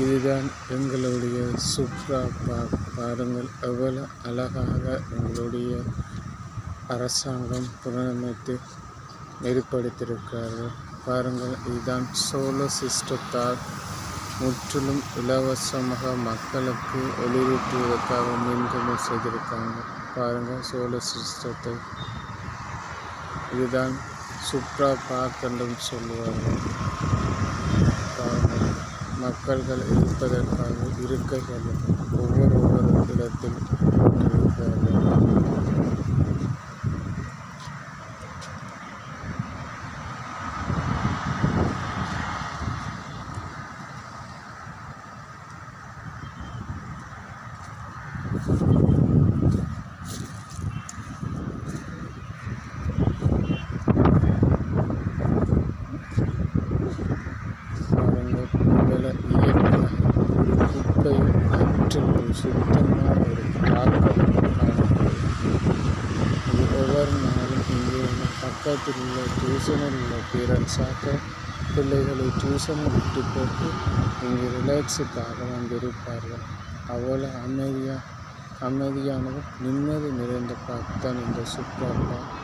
இதுதான் எங்களுடைய சுப்ரா பார்க். பாருங்கள் எவ்வளவு அழகாக எங்களுடைய அரசாங்கம் புனரமைத்து ஏற்படுத்தியிருக்கிறார்கள். பாருங்கள், இதுதான் சோலார் சிஸ்டத்தால் முற்றிலும் இலவசமாக மக்களுக்கு ஒளிரூட்டுவதற்காக மின்கம்பம் செய்திருக்காங்க. பாருங்கள் சோலார் சிஸ்டத்தை. இதுதான் சுப்ரா பார்க் என்றும் சொல்லுவார்கள். பாருங்கள், மக்கள்கள் இருப்பதற்காக இருக்கைகள் ஒவ்வொரு இடத்தில் போட்டிருக்கிறார்கள். குப்பையும் மற்றும் சுத்தமான ஒரு பார்க்க இது ஒவ்வொரு நாளும் இங்கே உள்ள பக்கத்தில் உள்ள டியூஷனில் உள்ள பேரண்ட்ஸாக பிள்ளைகளை டியூஷனை விட்டு போட்டு இங்கே ரிலாக்ஸுக்காக வந்திருப்பார்கள். அவ்வளோ அமைதியானது நிம்மதி நிறைந்த பார்க் தான் இந்த சுற்றுலா பார்க்.